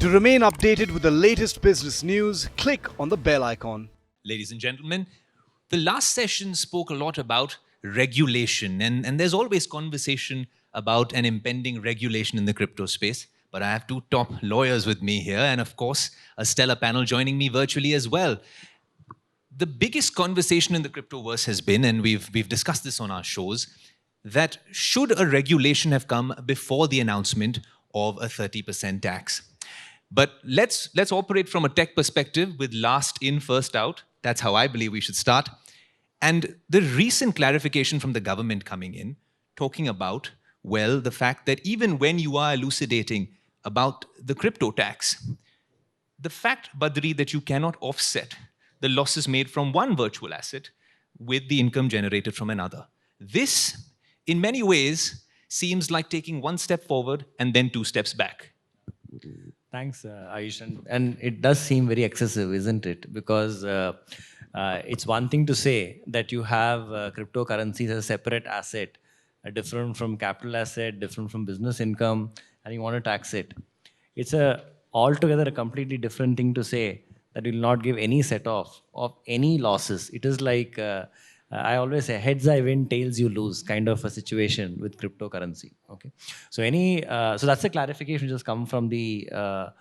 To remain updated with the latest business news, click on the bell icon. Ladies and gentlemen, the last session spoke a lot about regulation, and there's always conversation about an impending regulation in the crypto space. But I have two top lawyers with me here, and of course, a stellar panel joining me virtually as well. The biggest conversation in the cryptoverse has been, and we've discussed this on our shows, that should a regulation have come before the announcement of a 30% tax? But let's operate from a tech perspective with last in, first out. That's how I believe we should start. And the recent clarification from the government coming in, talking about, well, the fact that even when you are elucidating about the crypto tax, the fact, Badri, that you cannot offset the losses made from one virtual asset with the income generated from another. This, in many ways, seems like taking one step forward and then two steps back. Thanks, Ayush. And it does seem very excessive, isn't it? Because it's one thing to say that you have cryptocurrencies as a separate asset, different from capital asset, different from business income, and you want to tax it. It's altogether a completely different thing to say that you will not give any set off of any losses. It is like, I always say, heads I win, tails you lose kind of a situation with cryptocurrency. Okay, so so that's a clarification which has come from the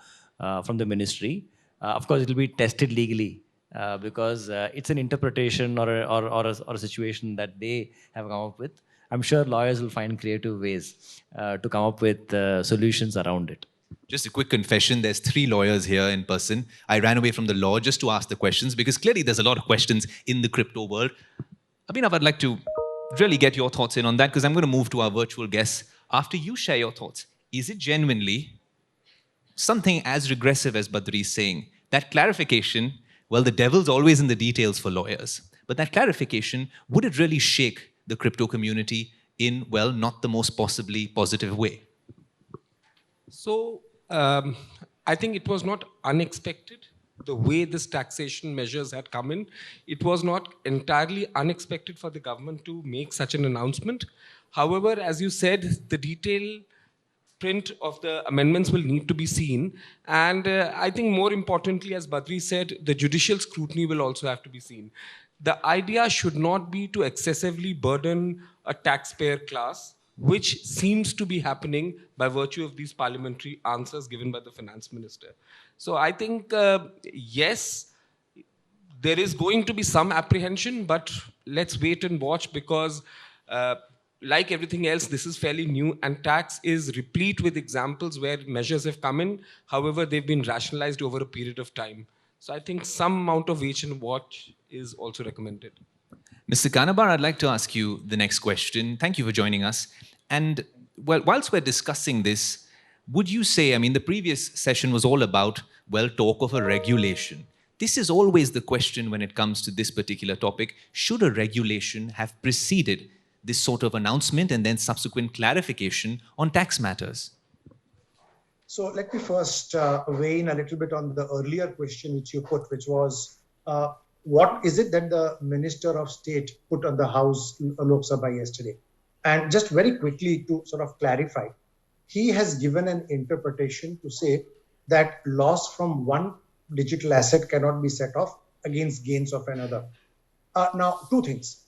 ministry. Of course, it will be tested legally because it's an interpretation or a situation that they have come up with. I'm sure lawyers will find creative ways to come up with solutions around it. Just a quick confession, there's 3 lawyers here in person. I ran away from the law just to ask the questions because clearly there's a lot of questions in the crypto world. Abhinav, I'd like to really get your thoughts in on that because I'm going to move to our virtual guests. After you share your thoughts, is it genuinely something as regressive as Badri is saying? That clarification, well, the devil's always in the details for lawyers. But that clarification, would it really shake the crypto community in, well, not the most possibly positive way? So I think it was not unexpected. The way this taxation measures had come in, it was not entirely unexpected for the government to make such an announcement. However, as you said, the detailed print of the amendments will need to be seen. And I think more importantly, as Badri said, the judicial scrutiny will also have to be seen. The idea should not be to excessively burden a taxpayer class, which seems to be happening by virtue of these parliamentary answers given by the finance minister. So I think, yes, there is going to be some apprehension, but let's wait and watch because like everything else, this is fairly new and tax is replete with examples where measures have come in. However, they've been rationalized over a period of time. So I think some amount of wait and watch is also recommended. Mr. Kanabar, I'd like to ask you the next question. Thank you for joining us. And well, whilst we're discussing this, would you say, I mean, the previous session was all about, well, talk of a regulation. This is always the question when it comes to this particular topic. Should a regulation have preceded this sort of announcement and then subsequent clarification on tax matters? So let me first weigh in a little bit on the earlier question which you put, which was, what is it that the Minister of State put on the House Lok Sabha yesterday? And just very quickly to sort of clarify, he has given an interpretation to say that loss from one digital asset cannot be set off against gains of another. Now, two things.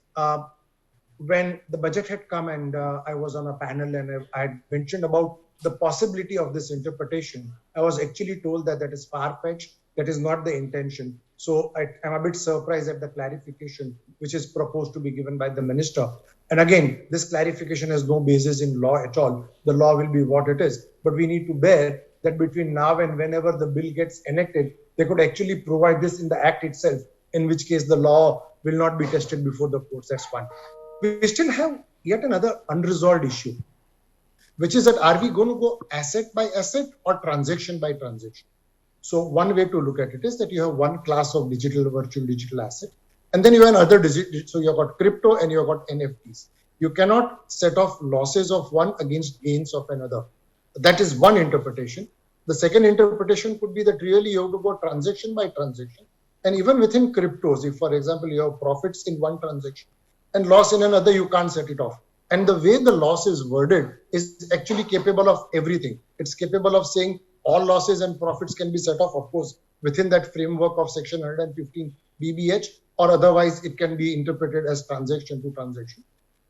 When the budget had come and I was on a panel and I had mentioned about the possibility of this interpretation, I was actually told that that is far-fetched, that is not the intention. So I'm a bit surprised at the clarification which is proposed to be given by the minister. And again, this clarification has no basis in law at all. The law will be what it is. But we need to bear that between now and whenever the bill gets enacted, they could actually provide this in the act itself, in which case the law will not be tested before the courts. That's one. We still have yet another unresolved issue, which is that are we going to go asset by asset or transaction by transaction? So one way to look at it is that you have one class of virtual digital asset, and then you have another digital. So you've got crypto and you've got NFTs. You cannot set off losses of one against gains of another. That is one interpretation. The second interpretation could be that really you have to go transaction by transaction. And even within cryptos, if for example you have profits in one transaction and loss in another, you can't set it off. And the way the loss is worded is actually capable of everything. It's capable of saying all losses and profits can be set off, of course, within that framework of Section 115 BBH, or otherwise it can be interpreted as transaction to transaction.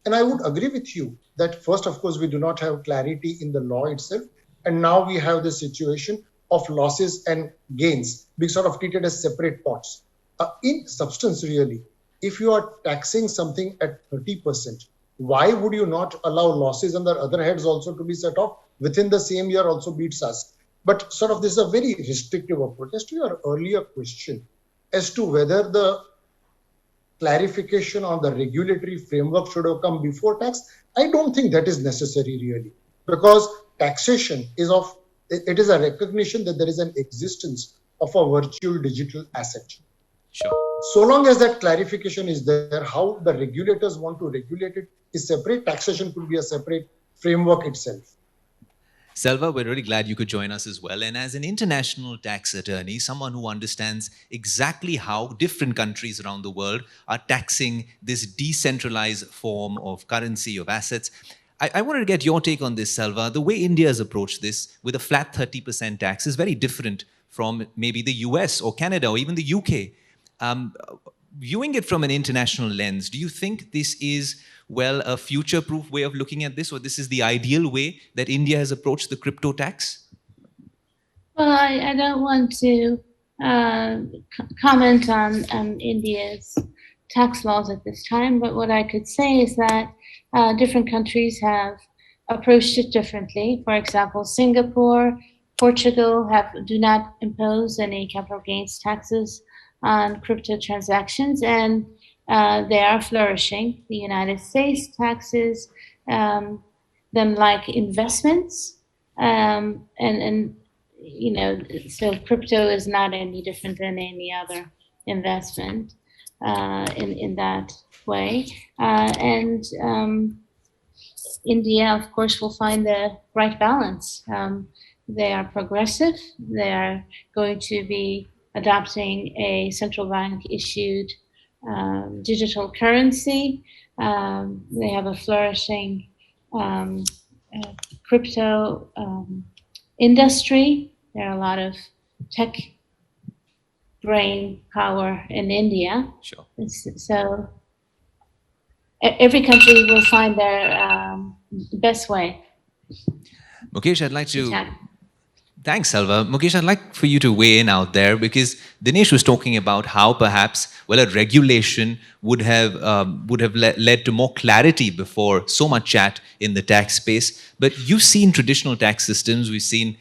And I would agree with you that first, of course, we do not have clarity in the law itself. And now we have the situation of losses and gains being sort of treated as separate pots. In substance, really, if you are taxing something at 30%, why would you not allow losses on the other heads also to be set off within the same year also beats us? But sort of this is a very restrictive approach. As to your earlier question, as to whether the clarification on the regulatory framework should have come before tax, I don't think that is necessary really, because taxation is it is a recognition that there is an existence of a virtual digital asset. Sure. So long as that clarification is there, how the regulators want to regulate it is separate. Taxation could be a separate framework itself. Selva, we're really glad you could join us as well. And as an international tax attorney, someone who understands exactly how different countries around the world are taxing this decentralized form of currency, of assets, I wanted to get your take on this, Selva. The way India has approached this with a flat 30% tax is very different from maybe the US or Canada or even the UK. Viewing it from an international lens, do you think this is, well, a future-proof way of looking at this, or this is the ideal way that India has approached the crypto tax? Well, I don't want to comment on India's tax laws at this time, but what I could say is that different countries have approached it differently. For example, Singapore, Portugal do not impose any capital gains taxes on crypto transactions, and they are flourishing. The United States taxes them like investments, and you know, so crypto is not any different than any other investment in that way. And India, of course, will find the right balance. They are progressive. They are going to be adopting a central bank issued digital currency. They have a flourishing crypto industry. There are a lot of tech brain power in India. Sure. So every country will find their best way. Mukesh, I'd like to... Thanks, Selva. Mukesh, I'd like for you to weigh in out there, because Dinesh was talking about how perhaps, well, a regulation would have led to more clarity before so much chat in the tax space. But you've seen traditional tax systems. We've seen,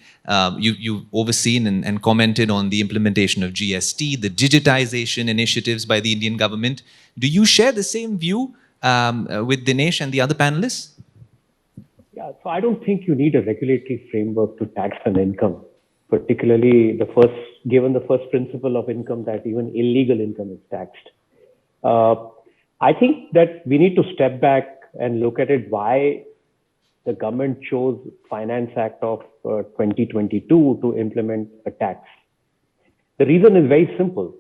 you've overseen and commented on the implementation of GST, the digitization initiatives by the Indian government. Do you share the same view with Dinesh and the other panelists? Yeah, so I don't think you need a regulatory framework to tax an income, particularly given the first principle of income that even illegal income is taxed. I think that we need to step back and look at it why the government chose Finance Act of 2022 to implement a tax. The reason is very simple.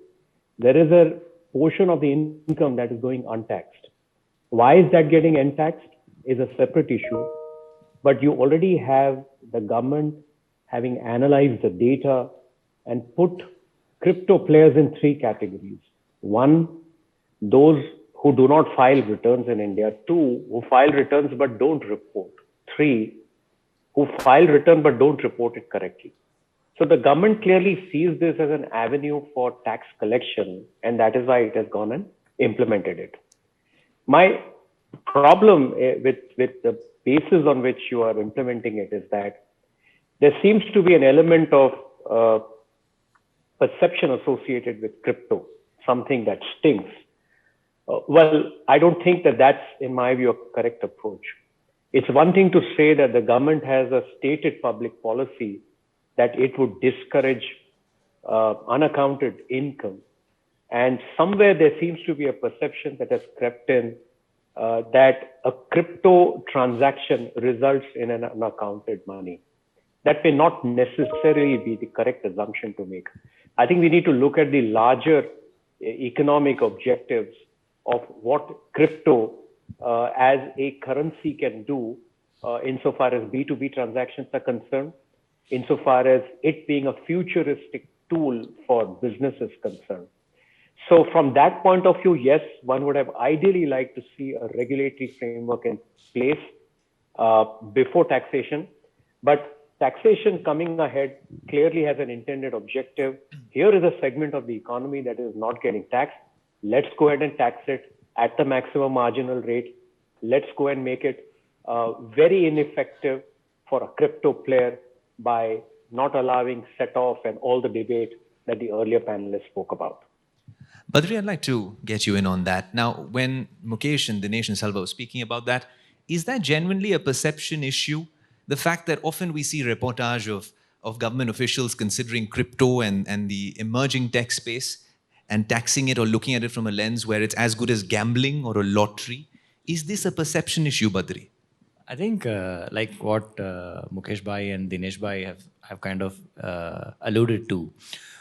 There is a portion of the income that is going untaxed. Why is that getting untaxed is a separate issue. But you already have the government having analyzed the data and put crypto players in three categories. One, those who do not file returns in India. Two, who file returns but don't report. Three, who file return but don't report it correctly. So the government clearly sees this as an avenue for tax collection, and that is why it has gone and implemented it. My problem with the basis on which you are implementing it is that there seems to be an element of perception associated with crypto, something that stinks. Well, I don't think that that's, in my view, a correct approach. It's one thing to say that the government has a stated public policy that it would discourage unaccounted income. And somewhere there seems to be a perception that has crept in that a crypto transaction results in an unaccounted money. That may not necessarily be the correct assumption to make. I think we need to look at the larger economic objectives of what crypto as a currency can do insofar as B2B transactions are concerned. insofar as it being a futuristic tool for business is concerned. So from that point of view, yes, one would have ideally liked to see a regulatory framework in place before taxation. But taxation coming ahead clearly has an intended objective. Here is a segment of the economy that is not getting taxed. Let's go ahead and tax it at the maximum marginal rate. Let's go and make it very ineffective for a crypto player by not allowing set-off and all the debate that the earlier panelists spoke about. Badri, I'd like to get you in on that. Now, when Mukesh and Dinesh and Salva were speaking about that, is that genuinely a perception issue? The fact that often we see reportage of government officials considering crypto and the emerging tech space and taxing it or looking at it from a lens where it's as good as gambling or a lottery. Is this a perception issue, Badri? I think like what Mukesh Bhai and Dinesh Bhai have kind of alluded to.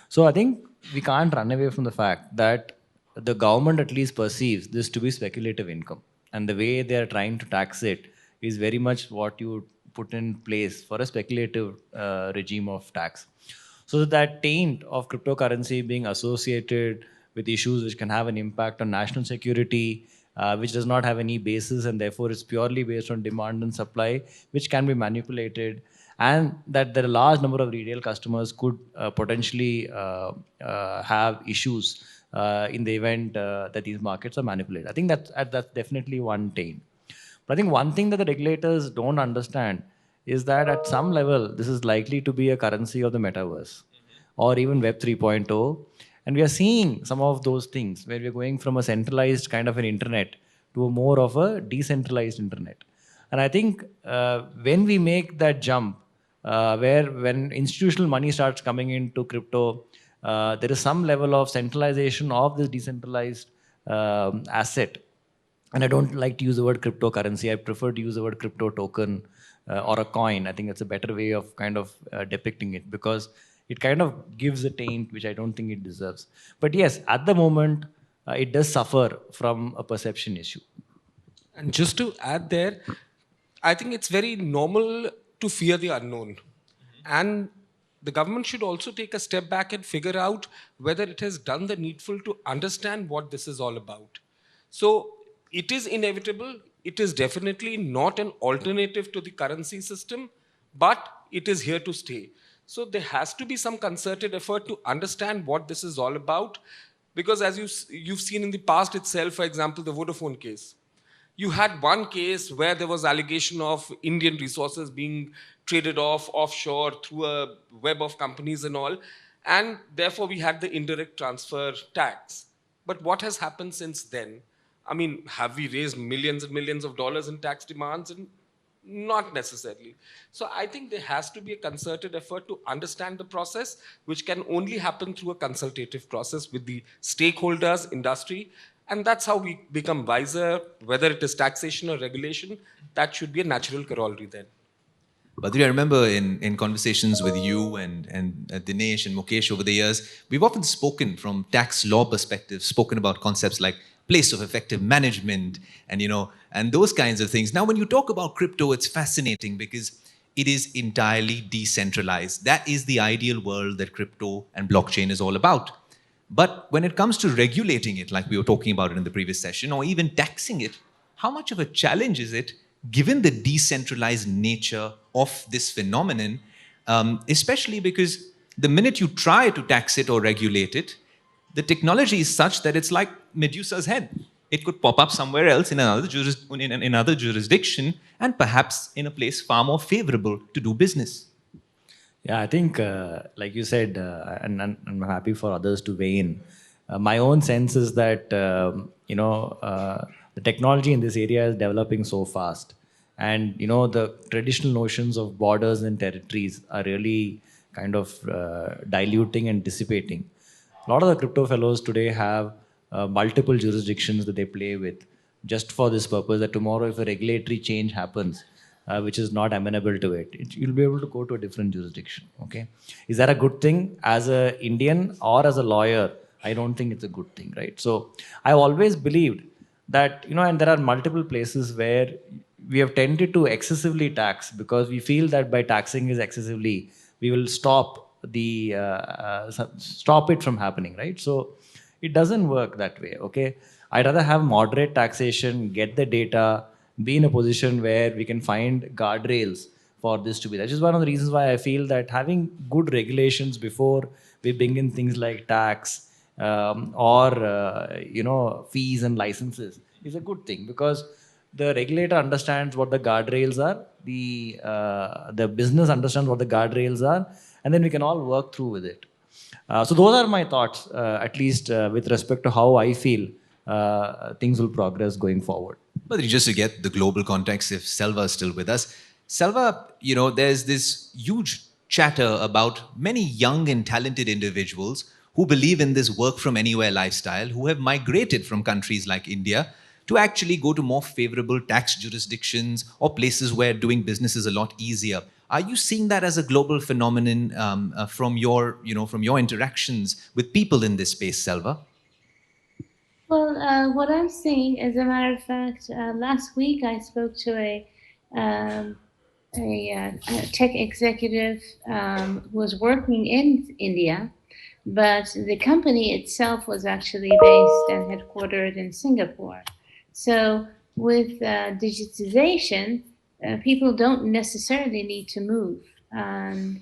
So I think we can't run away from the fact that the government at least perceives this to be speculative income. And the way they are trying to tax it is very much what you put in place for a speculative regime of tax. So that taint of cryptocurrency being associated with issues which can have an impact on national security, which does not have any basis, and therefore is purely based on demand and supply, which can be manipulated, and that there are a large number of retail customers could potentially have issues in the event that these markets are manipulated. I think that's definitely one taint. But I think one thing that the regulators don't understand is that at some level, this is likely to be a currency of the metaverse or even Web 3.0. And we are seeing some of those things where we're going from a centralized kind of an internet to a more of a decentralized internet. And I think when we make that jump, when institutional money starts coming into crypto, there is some level of centralization of this decentralized asset. And I don't like to use the word cryptocurrency. I prefer to use the word crypto token or a coin. I think that's a better way of kind of depicting it, because it kind of gives a taint which I don't think it deserves. But yes, at the moment, it does suffer from a perception issue. And just to add there, I think it's very normal to fear the unknown. And the government should also take a step back and figure out whether it has done the needful to understand what this is all about. So it is inevitable. It is definitely not an alternative to the currency system, but it is here to stay. So there has to be some concerted effort to understand what this is all about. Because as you've seen in the past itself, for example, the Vodafone case. You had one case where there was allegation of Indian resources being traded off offshore through a web of companies and all. And therefore, we had the indirect transfer tax. But what has happened since then? I mean, have we raised millions and millions of dollars in tax demands? And not necessarily. So I think there has to be a concerted effort to understand the process, which can only happen through a consultative process with the stakeholders, industry. And that's how we become wiser, whether it is taxation or regulation. That should be a natural corollary then. Badri, I remember in conversations with you and Dinesh and Mukesh over the years, we've often spoken from tax law perspective, spoken about concepts like place of effective management and those kinds of things. Now, when you talk about crypto, it's fascinating because it is entirely decentralized. That is the ideal world that crypto and blockchain is all about. But when it comes to regulating it, like we were talking about it in the previous session, or even taxing it, how much of a challenge is it given the decentralized nature of this phenomenon, especially because the minute you try to tax it or regulate it, the technology is such that it's like Medusa's head. It could pop up somewhere else in another jurisdiction and perhaps in a place far more favorable to do business. Yeah, I think, like you said, and I'm happy for others to weigh in. My own sense is that, the technology in this area is developing so fast. And, the traditional notions of borders and territories are really kind of diluting and dissipating. A lot of the crypto fellows today have multiple jurisdictions that they play with just for this purpose, that tomorrow if a regulatory change happens, which is not amenable to it, you'll be able to go to a different jurisdiction. Okay, is that a good thing as an Indian or as a lawyer? I don't think it's a good thing, right? So I've always believed that, and there are multiple places where we have tended to excessively tax because we feel that by taxing is excessively, we will stop it from happening, right? So it doesn't work that way. Okay, I'd rather have moderate taxation, get the data, be in a position where we can find guardrails for this to be. That is one of the reasons why I feel that having good regulations before we bring in things like tax or fees and licenses is a good thing, because the regulator understands what the guardrails are, the business understands what the guardrails are, and then we can all work through with it. So those are my thoughts, at least with respect to how I feel things will progress going forward. But just to get the global context, if Selva is still with us, Selva, there's this huge chatter about many young and talented individuals who believe in this work from anywhere lifestyle, who have migrated from countries like India to actually go to more favorable tax jurisdictions or places where doing business is a lot easier. Are you seeing that as a global phenomenon from your interactions with people in this space, Selva? Well, what I'm seeing, as a matter of fact, last week I spoke to um, a tech executive who was working in India, but the company itself was actually based and headquartered in Singapore. So with digitization, people don't necessarily need to move. And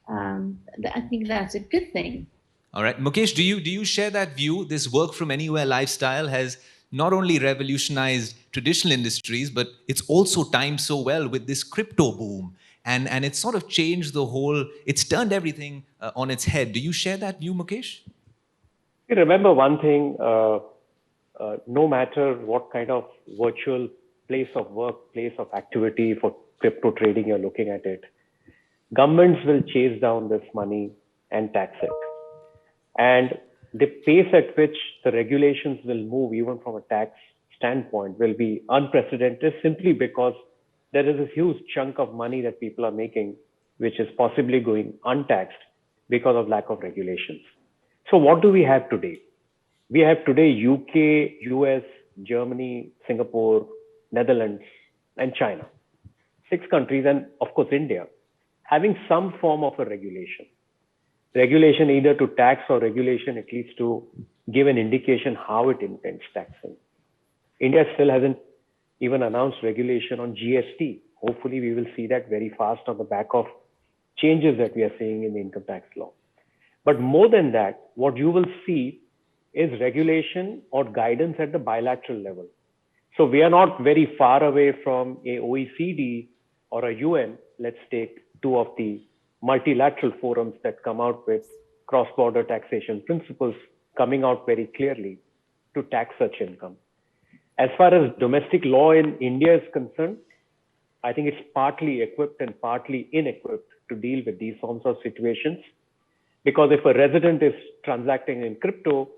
I think that's a good thing. All right, Mukesh, do you share that view? This work from anywhere lifestyle has not only revolutionized traditional industries, but it's also timed so well with this crypto boom, and it's sort of changed the whole. It's turned everything on its head. Do you share that view, Mukesh? You remember one thing, no matter what kind of virtual place of work, place of activity for crypto trading you're looking at it, governments will chase down this money and tax it. And the pace at which the regulations will move, even from a tax standpoint, will be unprecedented, simply because there is a huge chunk of money that people are making, which is possibly going untaxed because of lack of regulations. So what do we have today? We have today UK, US, Germany, Singapore, Netherlands, and China. 6 countries, and of course India, having some form of a regulation. Regulation either to tax, or regulation at least to give an indication how it intends taxing. India still hasn't even announced regulation on GST. Hopefully we will see that very fast on the back of changes that we are seeing in the income tax law. But more than that, what you will see is regulation or guidance at the bilateral level. So we are not very far away from a OECD or a UN. Let's take 2 of the multilateral forums that come out with cross-border taxation principles coming out very clearly to tax such income. As far as domestic law in India is concerned, I think it's partly equipped and partly inequipped to deal with these forms of situations. Because if a resident is transacting in crypto,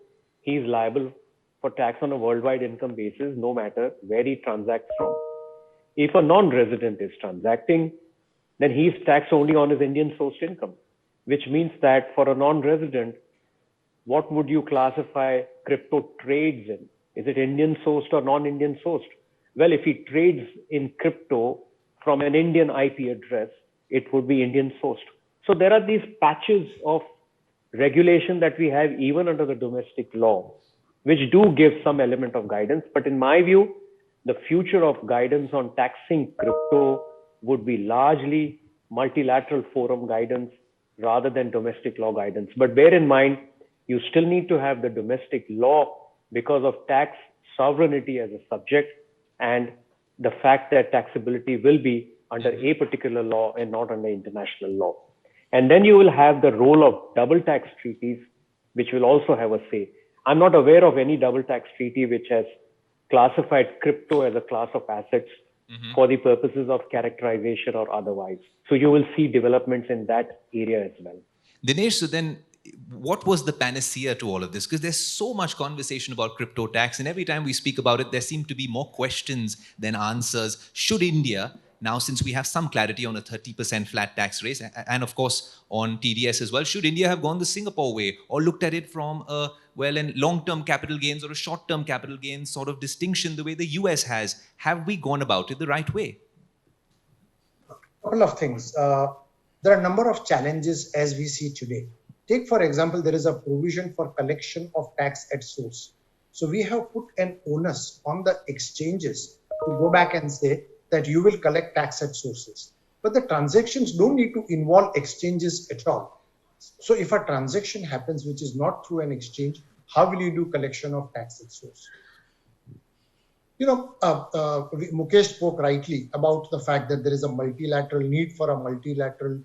he's liable for tax on a worldwide income basis, no matter where he transacts from. If a non-resident is transacting, then he's taxed only on his Indian sourced income, which means that for a non-resident, what would you classify crypto trades in? Is it Indian sourced or non-Indian sourced? Well, if he trades in crypto from an Indian IP address, it would be Indian sourced. So there are these patches of regulation that we have even under the domestic law, which do give some element of guidance. But in my view, the future of guidance on taxing crypto would be largely multilateral forum guidance rather than domestic law guidance. But bear in mind, you still need to have the domestic law because of tax sovereignty as a subject, and the fact that taxability will be under a particular law and not under international law. And then you will have the role of double tax treaties, which will also have a say. I'm not aware of any double tax treaty which has classified crypto as a class of assets for the purposes of characterization or otherwise. So you will see developments in that area as well. Dinesh, so then what was the panacea to all of this? Because there's so much conversation about crypto tax, and every time we speak about it, there seem to be more questions than answers. Should India, now since we have some clarity on a 30% flat tax rate, and of course on TDS as well, should India have gone the Singapore way or looked at it from a, well, in long-term capital gains or a short-term capital gains sort of distinction the way the US has? Have we gone about it the right way? Couple of things. there are a number of challenges as we see today. Take, for example, there is a provision for collection of tax at source. So we have put an onus on the exchanges to go back and say that you will collect tax at sources. But the transactions don't need to involve exchanges at all. So if a transaction happens which is not through an exchange, how will you do collection of tax at source? Mukesh spoke rightly about the fact that there is a multilateral need for a multilateral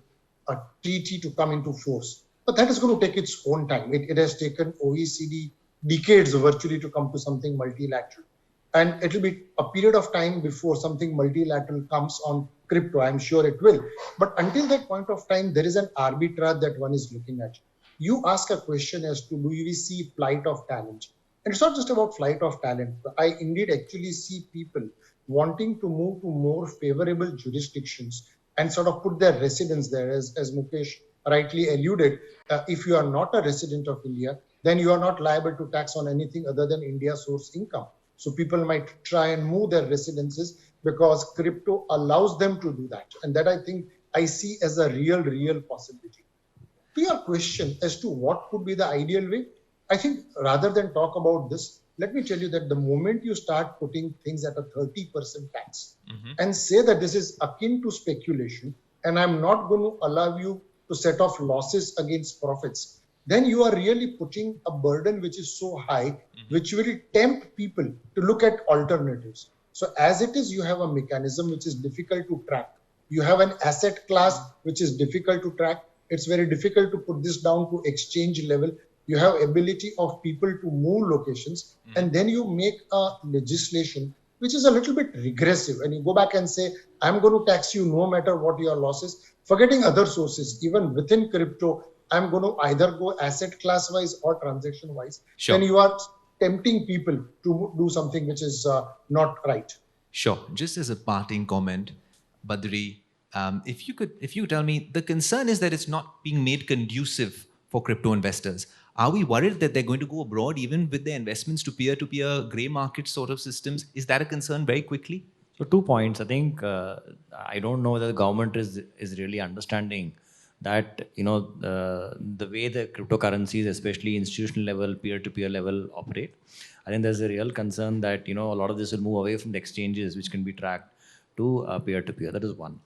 treaty to come into force. But that is going to take its own time. It has taken OECD decades virtually to come to something multilateral. And it will be a period of time before something multilateral comes on crypto. I'm sure it will. But until that point of time, there is an arbitrage that one is looking at. You ask a question as to do we see flight of talent? And it's not just about flight of talent. I indeed actually see people wanting to move to more favorable jurisdictions and sort of put their residence there. As Mukesh rightly alluded, if you are not a resident of India, then you are not liable to tax on anything other than India source income. So people might try and move their residences because crypto allows them to do that. And that I think I see as a real possibility. To your question as to what could be the ideal way, I think rather than talk about this, let me tell you that the moment you start putting things at a 30% tax and say that this is akin to speculation and I'm not going to allow you to set off losses against profits, then you are really putting a burden which is so high, which will tempt people to look at alternatives. So as it is, you have a mechanism which is difficult to track. You have an asset class which is difficult to track. It's very difficult to put this down to exchange level. You have ability of people to move locations, and then you make a legislation which is a little bit regressive. And you go back and say, I'm going to tax you no matter what your losses, forgetting other sources, even within crypto, I'm going to either go asset class wise or transaction wise. Sure. Then you are tempting people to do something which is not right. Sure. Just as a parting comment, Badri, if you tell me, the concern is that it's not being made conducive for crypto investors. Are we worried that they're going to go abroad even with their investments to peer-to-peer grey market sort of systems? Is that a concern very quickly? So 2 points. I think I don't know that the government is really understanding that the way the cryptocurrencies, especially institutional level, peer-to-peer level, operate. I think there's a real concern that a lot of this will move away from the exchanges, which can be tracked, to peer-to-peer. That is one.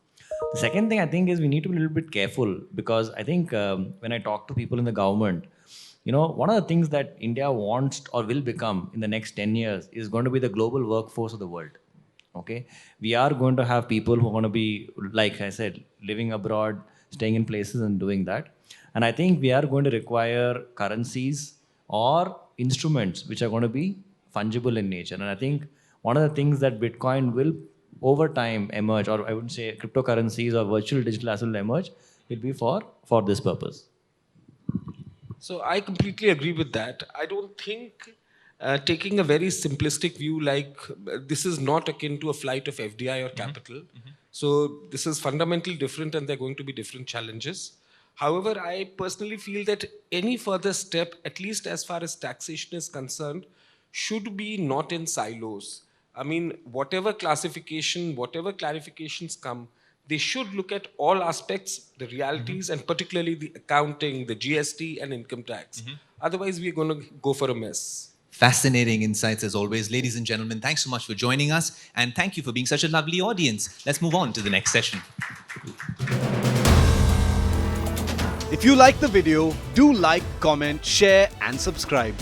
The second thing I think is we need to be a little bit careful, because I think when I talk to people in the government, one of the things that India wants or will become in the next 10 years is going to be the global workforce of the world. Okay, we are going to have people who are going to be, like I said, living abroad, staying in places and doing that. And I think we are going to require currencies or instruments which are going to be fungible in nature. And I think one of the things that Bitcoin will over time emerge, or I would say cryptocurrencies or virtual digital assets will emerge, will be for this purpose. So I completely agree with that. I don't think taking a very simplistic view like this is not akin to a flight of FDI or capital. So this is fundamentally different and there are going to be different challenges. However, I personally feel that any further step, at least as far as taxation is concerned, should be not in silos. I mean, whatever classification, whatever clarifications come, they should look at all aspects, the realities, and particularly the accounting, the GST and income tax. Otherwise, we're going to go for a mess. Fascinating insights as always. Ladies and gentlemen, thanks so much for joining us, and thank you for being such a lovely audience. Let's move on to the next session. If you like the video, do like, comment, share and subscribe.